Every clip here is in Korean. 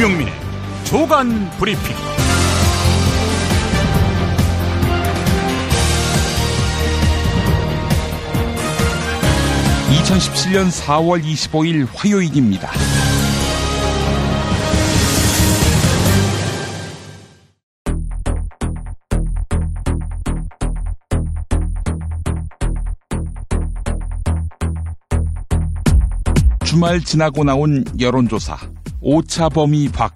김용민의 조간 브리핑. 2017년 4월 25일 화요일입니다. 주말 지나고 나온 여론조사, 오차범위 밖,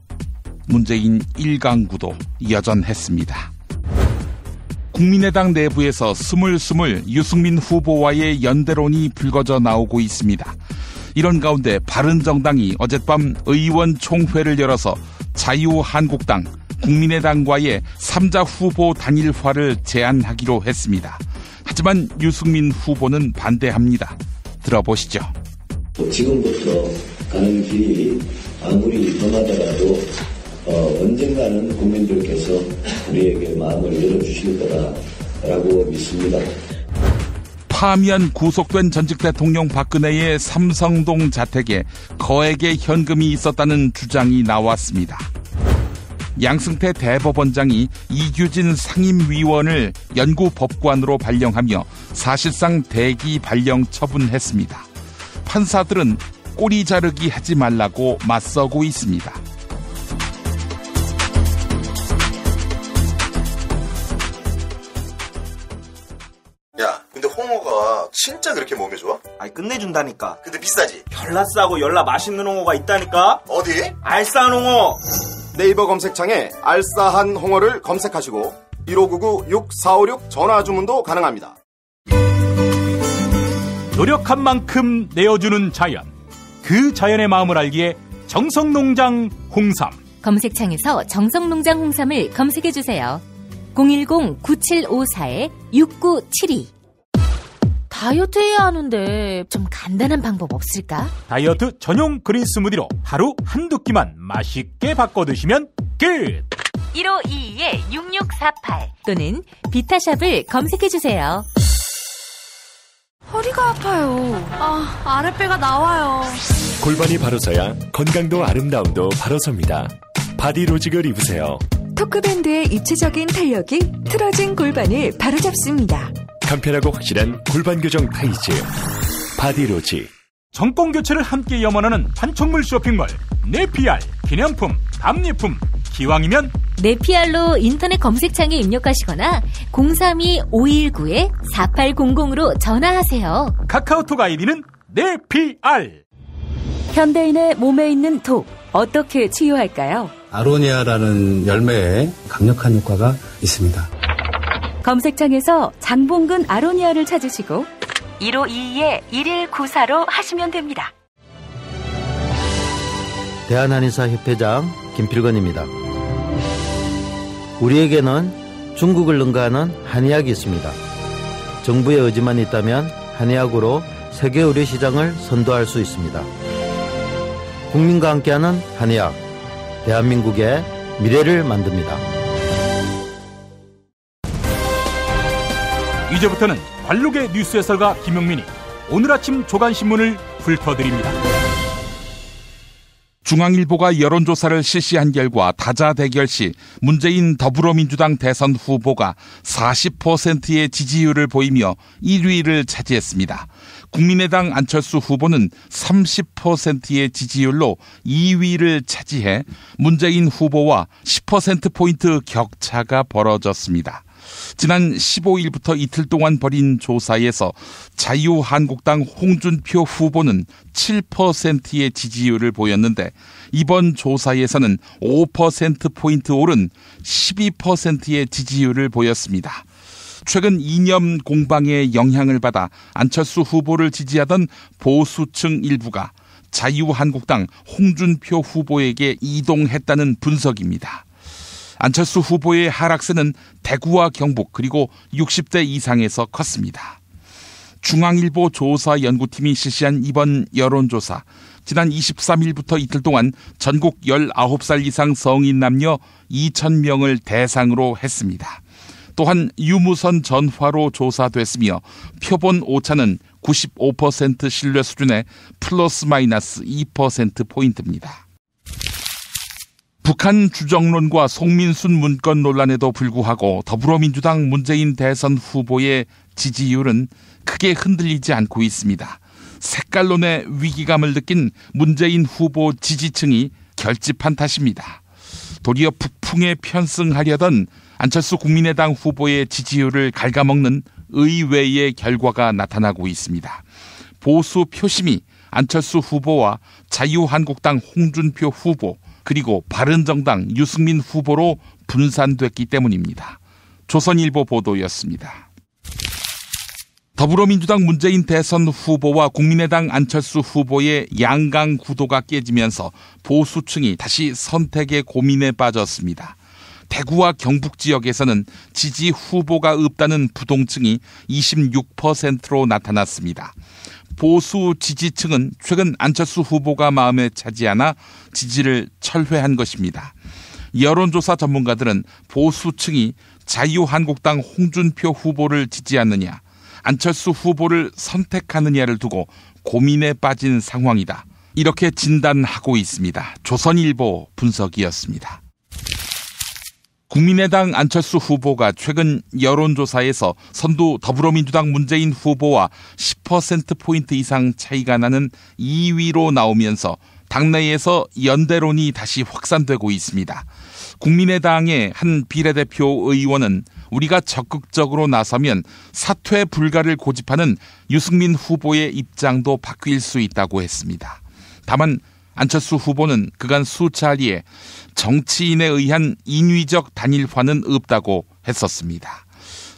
문재인 1강구도 여전했습니다. 국민의당 내부에서 스물스물 유승민 후보와의 연대론이 불거져 나오고 있습니다. 이런 가운데 바른정당이 어젯밤 의원총회를 열어서 자유한국당, 국민의당과의 3자 후보 단일화를 제안하기로 했습니다. 하지만 유승민 후보는 반대합니다. 들어보시죠. 지금부터 가는 길이 아무리 험하더라도 언젠가는 국민들께서 우리에게 마음을 열어주실 거라고 믿습니다. 파면 구속된 전직 대통령 박근혜의 삼성동 자택에 거액의 현금이 있었다는 주장이 나왔습니다. 양승태 대법원장이 이규진 상임위원을 연구법관으로 발령하며 사실상 대기 발령 처분했습니다. 판사들은 꼬리 자르기 하지 말라고 맞서고 있습니다. 야, 근데 홍어가 진짜 그렇게 몸에 좋아? 아니 끝내준다니까. 근데 비싸지? 열나 싸고 열나 맛있는 홍어가 있다니까. 어디? 알싸한 홍어. 네이버 검색창에 알싸한 홍어를 검색하시고 1599-6456 전화 주문도 가능합니다. 노력한 만큼 내어주는 자연, 그 자연의 마음을 알기에 정성농장 홍삼. 검색창에서 정성농장 홍삼을 검색해주세요. 010-9754-6972. 다이어트 해야 하는데 좀 간단한 방법 없을까? 다이어트 전용 그린 스무디로 하루 한두 끼만 맛있게 바꿔 드시면 끝! 1522-6648 또는 비타샵을 검색해주세요. 허리가 아파요. 아랫배가 나와요. 골반이 바로 서야 건강도 아름다움도 바로 섭니다. 바디로직을 입으세요. 토크밴드의 입체적인 탄력이 틀어진 골반을 바로잡습니다. 간편하고 확실한 골반 교정 타이즈 바디로직. 정권 교체를 함께 염원하는 판촉물 쇼핑몰 네피알. 기념품, 답례품, 기왕이면 네피알로 인터넷 검색창에 입력하시거나 032-519-4800으로 전화하세요. 카카오톡 아이디는 네피알. 현대인의 몸에 있는 독, 어떻게 치유할까요? 아로니아라는 열매에 강력한 효과가 있습니다. 검색창에서 장봉근 아로니아를 찾으시고 1522-1194로 하시면 됩니다. 대한한의사협회장 김필건입니다. 우리에게는 중국을 능가하는 한의학이 있습니다. 정부의 의지만 있다면 한의학으로 세계 의료 시장을 선도할 수 있습니다. 국민과 함께하는 한의학, 대한민국의 미래를 만듭니다. 이제부터는 관록의 뉴스 해설가 김용민이 오늘 아침 조간신문을 훑어드립니다. 중앙일보가 여론조사를 실시한 결과 다자대결 시 문재인 더불어민주당 대선 후보가 40%의 지지율을 보이며 1위를 차지했습니다. 국민의당 안철수 후보는 30%의 지지율로 2위를 차지해 문재인 후보와 10%포인트 격차가 벌어졌습니다. 지난 15일부터 이틀 동안 벌인 조사에서 자유한국당 홍준표 후보는 7%의 지지율을 보였는데 이번 조사에서는 5%포인트 오른 12%의 지지율을 보였습니다. 최근 이념 공방의 영향을 받아 안철수 후보를 지지하던 보수층 일부가 자유한국당 홍준표 후보에게 이동했다는 분석입니다. 안철수 후보의 하락세는 대구와 경북 그리고 60대 이상에서 컸습니다. 중앙일보 조사연구팀이 실시한 이번 여론조사, 지난 23일부터 이틀 동안 전국 19살 이상 성인 남녀 2,000명을 대상으로 했습니다. 또한 유무선 전화로 조사됐으며 표본 오차는 95% 신뢰 수준의 플러스 마이너스 2%포인트입니다. 북한 주정론과 송민순 문건 논란에도 불구하고 더불어민주당 문재인 대선 후보의 지지율은 크게 흔들리지 않고 있습니다. 색깔론의 위기감을 느낀 문재인 후보 지지층이 결집한 탓입니다. 도리어 북풍에 편승하려던 안철수 국민의당 후보의 지지율을 갉아먹는 의외의 결과가 나타나고 있습니다. 보수 표심이 안철수 후보와 자유한국당 홍준표 후보 그리고 바른정당 유승민 후보로 분산됐기 때문입니다. 조선일보 보도였습니다. 더불어민주당 문재인 대선 후보와 국민의당 안철수 후보의 양강 구도가 깨지면서 보수층이 다시 선택의 고민에 빠졌습니다. 대구와 경북 지역에서는 지지 후보가 없다는 부동층이 26%로 나타났습니다. 보수 지지층은 최근 안철수 후보가 마음에 차지 않아 지지를 철회한 것입니다. 여론조사 전문가들은 보수층이 자유한국당 홍준표 후보를 지지하느냐, 안철수 후보를 선택하느냐를 두고 고민에 빠진 상황이다. 이렇게 진단하고 있습니다. 조선일보 분석이었습니다. 국민의당 안철수 후보가 최근 여론조사에서 선두 더불어민주당 문재인 후보와 10%포인트 이상 차이가 나는 2위로 나오면서 당내에서 연대론이 다시 확산되고 있습니다. 국민의당의 한 비례대표 의원은 우리가 적극적으로 나서면 사퇴 불가를 고집하는 유승민 후보의 입장도 바뀔 수 있다고 했습니다. 다만 안철수 후보는 그간 수차례에 정치인에 의한 인위적 단일화는 없다고 했었습니다.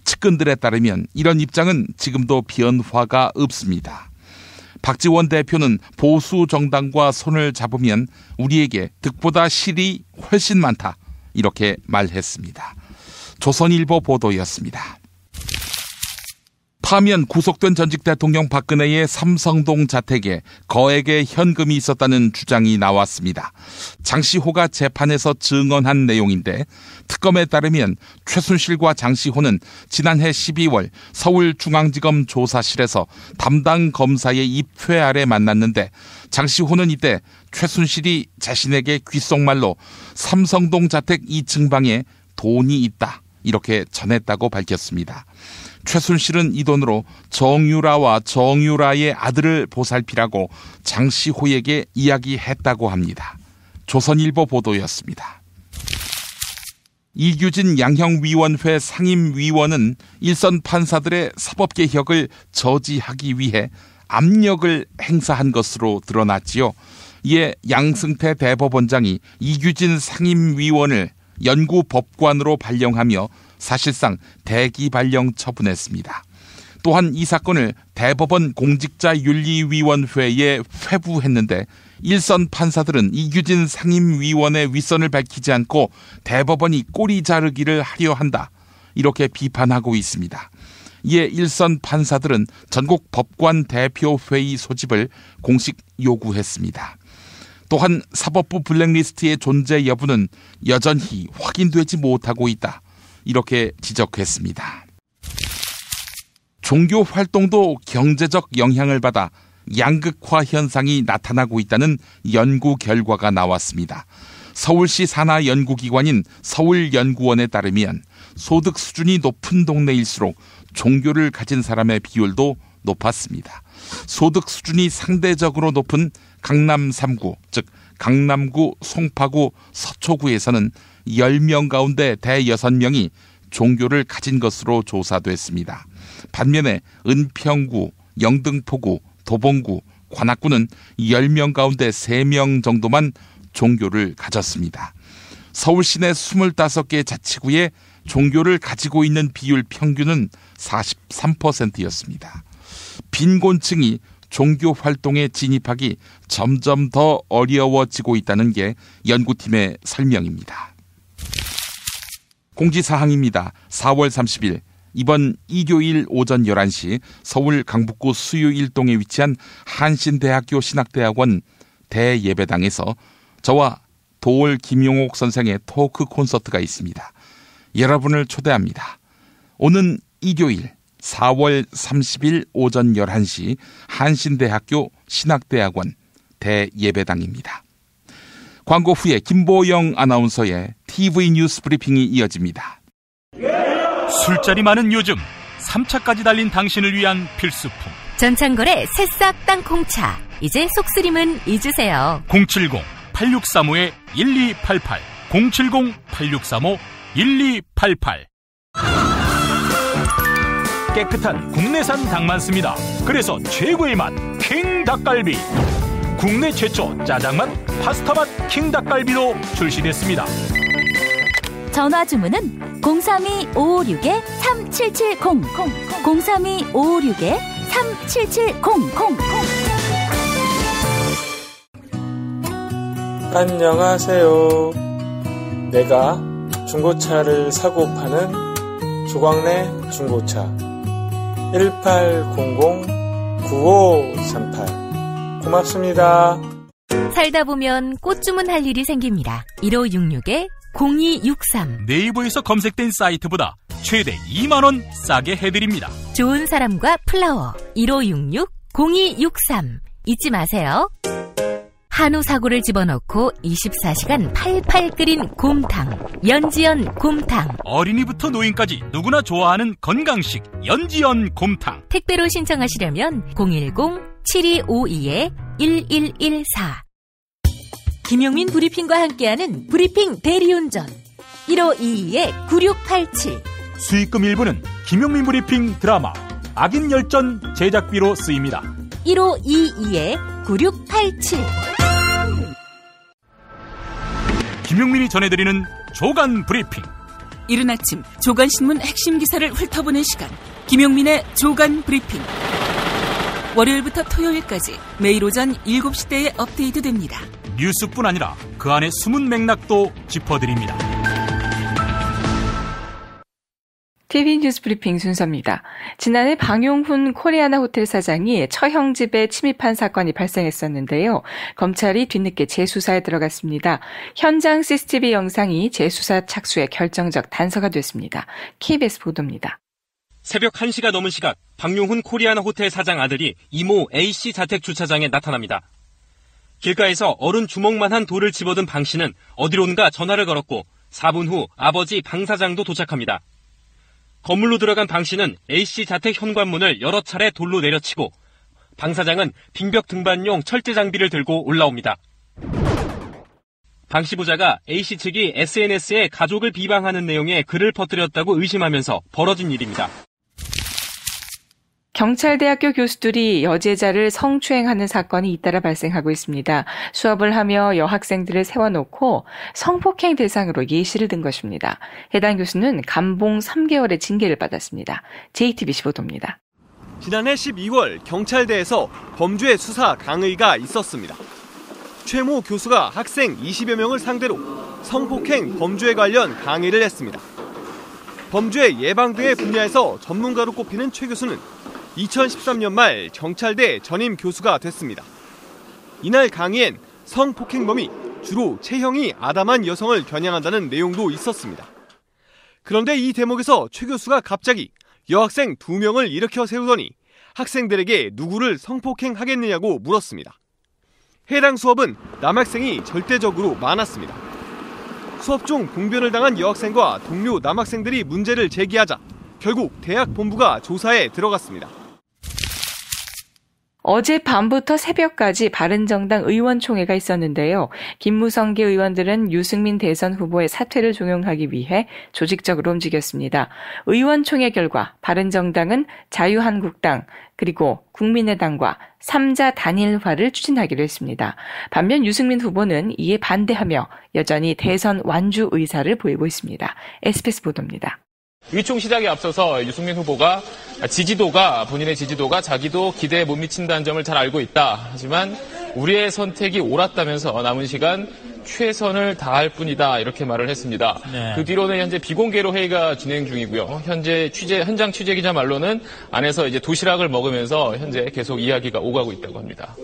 측근들에 따르면 이런 입장은 지금도 변화가 없습니다. 박지원 대표는 보수 정당과 손을 잡으면 우리에게 득보다 실이 훨씬 많다. 이렇게 말했습니다. 조선일보 보도였습니다. 파면 구속된 전직 대통령 박근혜의 삼성동 자택에 거액의 현금이 있었다는 주장이 나왔습니다. 장시호가 재판에서 증언한 내용인데 특검에 따르면 최순실과 장시호는 지난해 12월 서울중앙지검 조사실에서 담당 검사의 입회 아래 만났는데 장시호는 이때 최순실이 자신에게 귓속말로 삼성동 자택 2층 방에 돈이 있다 이렇게 전했다고 밝혔습니다. 최순실은 이 돈으로 정유라와 정유라의 아들을 보살피라고 장시호에게 이야기했다고 합니다. 조선일보 보도였습니다. 이규진 양형위원회 상임위원은 일선 판사들의 사법개혁을 저지하기 위해 압력을 행사한 것으로 드러났지요. 이에 양승태 대법원장이 이규진 상임위원을 연구법관으로 발령하며 사실상 대기 발령 처분했습니다. 또한 이 사건을 대법원 공직자윤리위원회에 회부했는데 일선 판사들은 이규진 상임위원의 윗선을 밝히지 않고 대법원이 꼬리 자르기를 하려 한다. 이렇게 비판하고 있습니다. 이에 일선 판사들은 전국 법관 대표회의 소집을 공식 요구했습니다. 또한 사법부 블랙리스트의 존재 여부는 여전히 확인되지 못하고 있다. 이렇게 지적했습니다. 종교 활동도 경제적 영향을 받아 양극화 현상이 나타나고 있다는 연구 결과가 나왔습니다. 서울시 산하 연구기관인 서울연구원에 따르면 소득 수준이 높은 동네일수록 종교를 가진 사람의 비율도 높았습니다. 소득 수준이 상대적으로 높은 강남 3구, 즉 강남구, 송파구, 서초구에서는 10명 가운데 대6명이 종교를 가진 것으로 조사됐습니다. 반면에 은평구, 영등포구, 도봉구, 관악구는 10명 가운데 3명 정도만 종교를 가졌습니다. 서울 시내 25개 자치구에 종교를 가지고 있는 비율 평균은 43%였습니다. 빈곤층이 종교 활동에 진입하기 점점 더 어려워지고 있다는 게 연구팀의 설명입니다. 공지사항입니다. 4월 30일 이번 일요일 오전 11시 서울 강북구 수유 1동에 위치한 한신대학교 신학대학원 대예배당에서 저와 도올 김용옥 선생의 토크 콘서트가 있습니다. 여러분을 초대합니다. 오는 일요일 4월 30일 오전 11시 한신대학교 신학대학원 대예배당입니다. 광고 후에 김보영 아나운서의 TV 뉴스 브리핑이 이어집니다. 술자리 많은 요즘 3차까지 달린 당신을 위한 필수품. 전창걸의 새싹 땅콩차. 이제 속쓰림은 잊으세요. 070-8635-1288 070-8635-1288 깨끗한 국내산 닭만 씁니다. 그래서 최고의 맛 킹 닭갈비. 국내 최초 짜장맛, 파스타맛 킹 닭갈비도 출시됐습니다. 전화 주문은 032-556-3770 032-556-3770. 안녕하세요. 내가 중고차를 사고 파는 조광래 중고차 1800-9538 고맙습니다. 살다 보면 꽃 주문할 일이 생깁니다. 1566-0263 네이버에서 검색된 사이트보다 최대 2만원 싸게 해드립니다. 좋은 사람과 플라워 1566-0263 잊지 마세요. 한우 사고를 집어넣고 24시간 팔팔 끓인 곰탕 연지연 곰탕. 어린이부터 노인까지 누구나 좋아하는 건강식 연지연 곰탕. 택배로 신청하시려면 010-7252-1114 김용민 브리핑과 함께하는 브리핑 대리운전 1522-9687 수익금 일부는 김용민 브리핑 드라마 악인 열전 제작비로 쓰입니다. 1522-9687 김용민이 전해드리는 조간 브리핑. 이른 아침 조간신문 핵심 기사를 훑어보는 시간, 김용민의 조간 브리핑. 월요일부터 토요일까지 매일 오전 7시대에 업데이트됩니다. 뉴스뿐 아니라 그 안에 숨은 맥락도 짚어드립니다. TV 뉴스 브리핑 순서입니다. 지난해 방용훈 코리아나 호텔 사장이 처형 집에 침입한 사건이 발생했었는데요. 검찰이 뒤늦게 재수사에 들어갔습니다. 현장 CCTV 영상이 재수사 착수의 결정적 단서가 됐습니다. KBS 보도입니다. 새벽 1시가 넘은 시각 방용훈 코리아나 호텔 사장 아들이 이모 A씨 자택 주차장에 나타납니다. 길가에서 어른 주먹만한 돌을 집어든 방 씨는 어디론가 전화를 걸었고 4분 후 아버지 방 사장도 도착합니다. 건물로 들어간 방 씨는 A씨 자택 현관문을 여러 차례 돌로 내려치고 방 사장은 빙벽 등반용 철제 장비를 들고 올라옵니다. 방 씨 부자가 A씨 측이 SNS에 가족을 비방하는 내용의 글을 퍼뜨렸다고 의심하면서 벌어진 일입니다. 경찰대학교 교수들이 여제자를 성추행하는 사건이 잇따라 발생하고 있습니다. 수업을 하며 여학생들을 세워놓고 성폭행 대상으로 예시를 든 것입니다. 해당 교수는 감봉 3개월의 징계를 받았습니다. JTBC 보도입니다. 지난해 12월 경찰대에서 범죄 수사 강의가 있었습니다. 최모 교수가 학생 20여 명을 상대로 성폭행 범죄에 관련 강의를 했습니다. 범죄 예방 등의 분야에서 전문가로 꼽히는 최 교수는 2013년 말 경찰대 전임 교수가 됐습니다. 이날 강의엔 성폭행범이 주로 체형이 아담한 여성을 겨냥한다는 내용도 있었습니다. 그런데 이 대목에서 최 교수가 갑자기 여학생 2명을 일으켜 세우더니 학생들에게 누구를 성폭행하겠느냐고 물었습니다. 해당 수업은 남학생이 절대적으로 많았습니다. 수업 중 봉변을 당한 여학생과 동료 남학생들이 문제를 제기하자 결국 대학 본부가 조사에 들어갔습니다. 어젯밤부터 새벽까지 바른정당 의원총회가 있었는데요. 김무성계 의원들은 유승민 대선 후보의 사퇴를 종용하기 위해 조직적으로 움직였습니다. 의원총회 결과 바른정당은 자유한국당 그리고 국민의당과 3자 단일화를 추진하기로 했습니다. 반면 유승민 후보는 이에 반대하며 여전히 대선 완주 의사를 보이고 있습니다. SBS 보도입니다. 의총 시작에 앞서서 유승민 후보가 본인의 지지도가 자기도 기대에 못 미친다는 점을 잘 알고 있다. 하지만 우리의 선택이 옳았다면서 남은 시간 최선을 다할 뿐이다. 이렇게 말을 했습니다. 네. 그 뒤로는 현재 비공개로 회의가 진행 중이고요. 현재 현장 취재 기자 말로는 안에서 이제 도시락을 먹으면서 현재 계속 이야기가 오가고 있다고 합니다.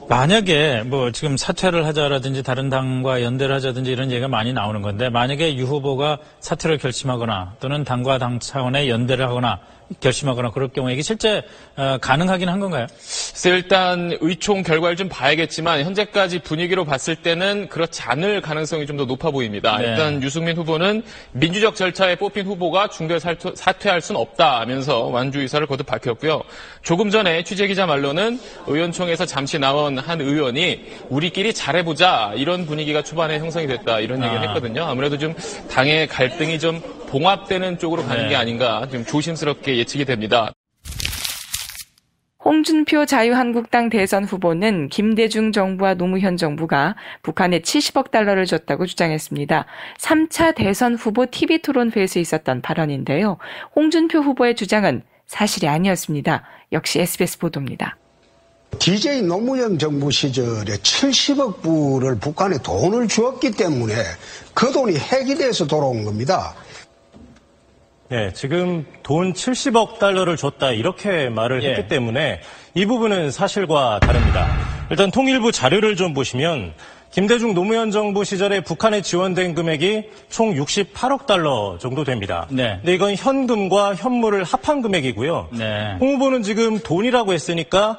만약에 지금 사퇴를 하자라든지 다른 당과 연대를 하자든지 이런 얘기가 많이 나오는 건데 만약에 유 후보가 사퇴를 결심하거나 또는 당과 당 차원의 연대를 하거나 결심하거나 그럴 경우에 이게 실제 가능하긴 한 건가요? 그래서 일단 의총 결과를 좀 봐야겠지만 현재까지 분위기로 봤을 때는 그렇지 않을 가능성이 좀 더 높아 보입니다. 네. 일단 유승민 후보는 민주적 절차에 뽑힌 후보가 중도에 사퇴할 수는 없다면서 완주 의사를 거듭 밝혔고요. 조금 전에 취재기자 말로는 의원총회에서 잠시 나온 한 의원이 우리끼리 잘해보자 이런 분위기가 초반에 형성이 됐다 이런 얘기를 했거든요. 아무래도 좀 당의 갈등이 좀 봉합되는 쪽으로 가는 게 아닌가 좀 조심스럽게 예측이 됩니다. 홍준표 자유한국당 대선 후보는 김대중 정부와 노무현 정부가 북한에 70억 달러를 줬다고 주장했습니다. 3차 대선 후보 TV토론회에서 있었던 발언인데요. 홍준표 후보의 주장은 사실이 아니었습니다. 역시 SBS 보도입니다. DJ 노무현 정부 시절에 70억 불을 북한에 돈을 주었기 때문에 그 돈이 핵이 돼서 돌아온 겁니다. 네, 지금 돈 70억 달러를 줬다 이렇게 말을 했기 때문에 이 부분은 사실과 다릅니다. 일단 통일부 자료를 좀 보시면 김대중 노무현 정부 시절에 북한에 지원된 금액이 총 68억 달러 정도 됩니다. 네. 근데 이건 현금과 현물을 합한 금액이고요. 네. 홍 후보는 지금 돈이라고 했으니까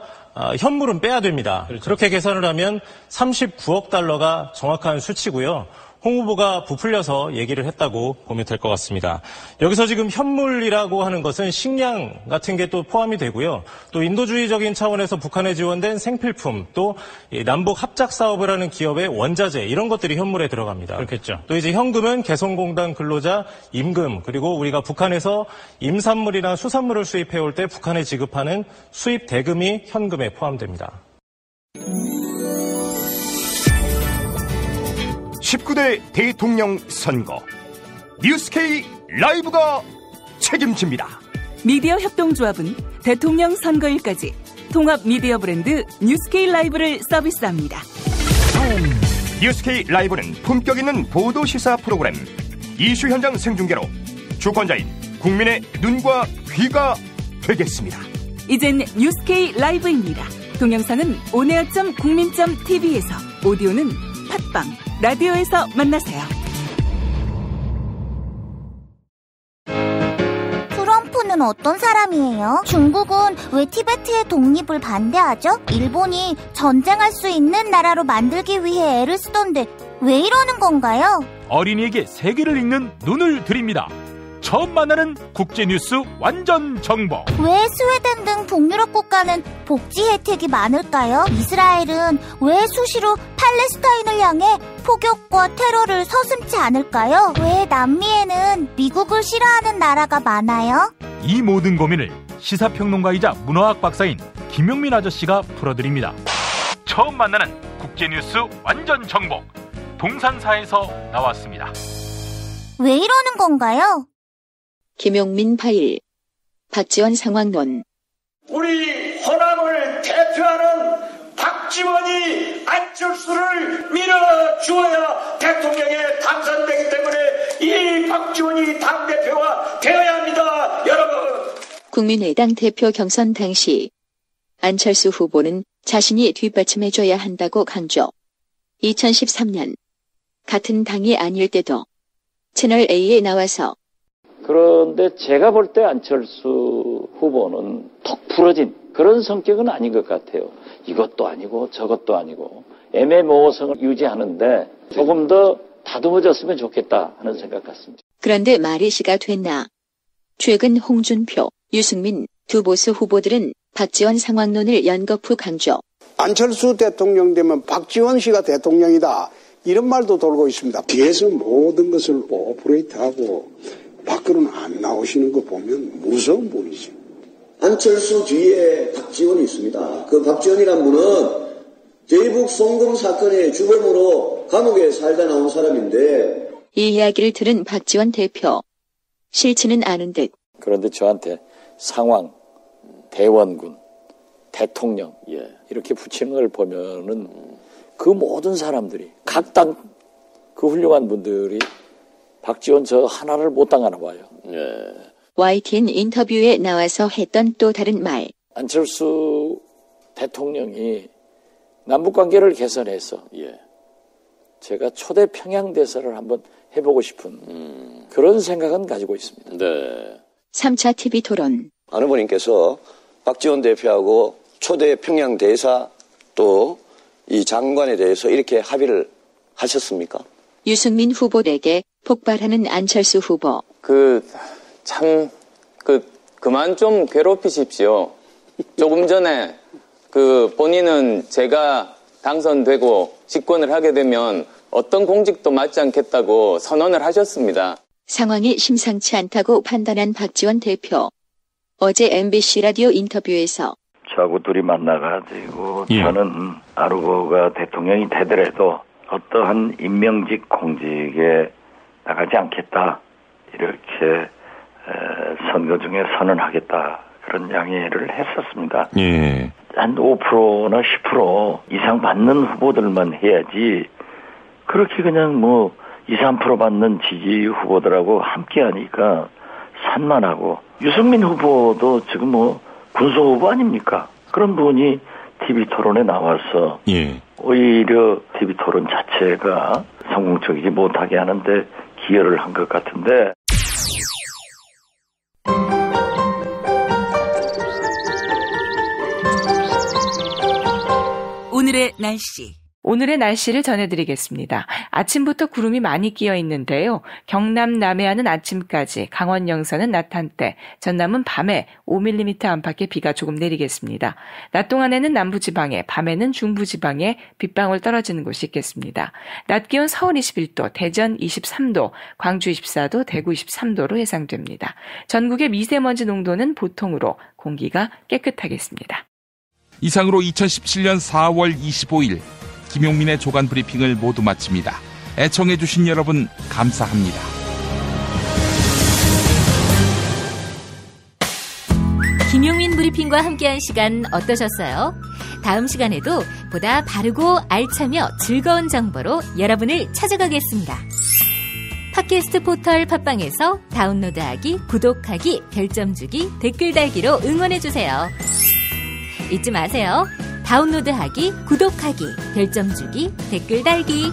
현물은 빼야 됩니다. 그렇죠. 그렇게 계산을 하면 39억 달러가 정확한 수치고요. 홍 후보가 부풀려서 얘기를 했다고 보면 될 것 같습니다. 여기서 지금 현물이라고 하는 것은 식량 같은 게 또 포함이 되고요. 또 인도주의적인 차원에서 북한에 지원된 생필품, 또 남북 합작 사업을 하는 기업의 원자재 이런 것들이 현물에 들어갑니다. 그렇겠죠. 또 이제 현금은 개성공단 근로자 임금, 그리고 우리가 북한에서 임산물이나 수산물을 수입해 올 때 북한에 지급하는 수입 대금이 현금에 포함됩니다. 19대 대통령 선거 뉴스K 라이브가 책임집니다. 미디어 협동조합은 대통령 선거일까지 통합 미디어 브랜드 뉴스K 라이브를 서비스합니다. 뉴스K 라이브는 품격 있는 보도 시사 프로그램, 이슈 현장 생중계로 주권자인 국민의 눈과 귀가 되겠습니다. 이젠 뉴스K 라이브입니다. 동영상은 온에어.국민.tv에서, 오디오는 팟빵, 라디오에서 만나세요. 트럼프는 어떤 사람이에요? 중국은 왜 티베트의 독립을 반대하죠? 일본이 전쟁할 수 있는 나라로 만들기 위해 애를 쓰던데 왜 이러는 건가요? 어린이에게 세계를 읽는 눈을 드립니다. 처음 만나는 국제뉴스 완전 정보. 왜 스웨덴 등 북유럽 국가는 복지 혜택이 많을까요? 이스라엘은 왜 수시로 팔레스타인을 향해 폭격과 테러를 서슴지 않을까요? 왜 남미에는 미국을 싫어하는 나라가 많아요? 이 모든 고민을 시사평론가이자 문화학 박사인 김용민 아저씨가 풀어드립니다. 처음 만나는 국제뉴스 완전 정보, 동산사에서 나왔습니다. 왜 이러는 건가요? 김용민 파일, 박지원 상황론. 우리 호남을 대표하는 박지원이 안철수를 밀어주어야 대통령에 당선되기 때문에 이 박지원이 당대표가 되어야 합니다. 여러분. 국민의당 대표 경선 당시 안철수 후보는 자신이 뒷받침해줘야 한다고 강조. 2013년 같은 당이 아닐 때도 채널A에 나와서 그런데 제가 볼 때 안철수 후보는 턱 부러진 그런 성격은 아닌 것 같아요. 이것도 아니고 저것도 아니고 애매모호성을 유지하는데 조금 더 다듬어졌으면 좋겠다 하는 생각 같습니다. 그런데 말이 시가 됐나. 최근 홍준표, 유승민 두 보수 후보들은 박지원 상황론을 연거푸 강조. 안철수 대통령 되면 박지원 씨가 대통령이다. 이런 말도 돌고 있습니다. 뒤에서 모든 것을 오퍼레이트하고 밖으로는 안 나오시는 거 보면 무서운 분이죠. 안철수 뒤에 박지원이 있습니다. 그 박지원이란 분은 대북 송금 사건의 주범으로 감옥에 살다 나온 사람인데, 이 이야기를 들은 박지원 대표, 싫지는 않은 듯. 그런데 저한테 상황, 대원군, 대통령 이렇게 붙이는 걸 보면은 그 모든 사람들이 각 당 그 훌륭한 분들이 박지원 저 하나를 못 당하나 봐요. YTN 인터뷰에 나와서 했던 또 다른 말. 안철수 대통령이 남북관계를 개선해서 제가 초대 평양 대사를 한번 해보고 싶은 그런 생각은 가지고 있습니다. 3차 TV 토론. 안 후보님께서 박지원 대표하고 초대 평양 대사 또 이 장관에 대해서 이렇게 합의를 하셨습니까? 유승민 후보에게 폭발하는 안철수 후보. 그만 좀 괴롭히십시오. 조금 전에 본인은 제가 당선되고 집권을 하게 되면 어떤 공직도 맡지 않겠다고 선언을 하셨습니다. 상황이 심상치 않다고 판단한 박지원 대표. 어제 MBC 라디오 인터뷰에서 저하고 둘이 만나가지고 저는 안 후보가 대통령이 되더라도 어떠한 임명직 공직에 나가지 않겠다. 이렇게 선거 중에 선언하겠다. 그런 양해를 했었습니다. 한 5%나 10% 이상 받는 후보들만 해야지 그렇게 그냥 2, 3% 받는 지지 후보들하고 함께 하니까 산만하고 유승민 후보도 지금 군소 후보 아닙니까? 그런 분이 TV 토론에 나와서 오히려 TV 토론 자체가 성공적이지 못하게 하는데 기여를 한 것 같은데 오늘의 날씨. 오늘의 날씨를 전해드리겠습니다. 아침부터 구름이 많이 끼어 있는데요. 경남 남해안은 아침까지, 강원 영서는 낮 한때, 전남은 밤에 5mm 안팎의 비가 조금 내리겠습니다. 낮 동안에는 남부지방에, 밤에는 중부지방에 빗방울 떨어지는 곳이 있겠습니다. 낮 기온 서울 21도, 대전 23도, 광주 24도, 대구 23도로 예상됩니다. 전국의 미세먼지 농도는 보통으로 공기가 깨끗하겠습니다. 이상으로 2017년 4월 25일 김용민의 조간 브리핑을 모두 마칩니다. 애청해주신 여러분 감사합니다. 김용민 브리핑과 함께한 시간 어떠셨어요? 다음 시간에도 보다 바르고 알차며 즐거운 정보로 여러분을 찾아가겠습니다. 팟캐스트 포털 팟빵에서 다운로드하기, 구독하기, 별점 주기, 댓글 달기로 응원해주세요. 잊지 마세요. 다운로드하기, 구독하기, 별점 주기, 댓글 달기.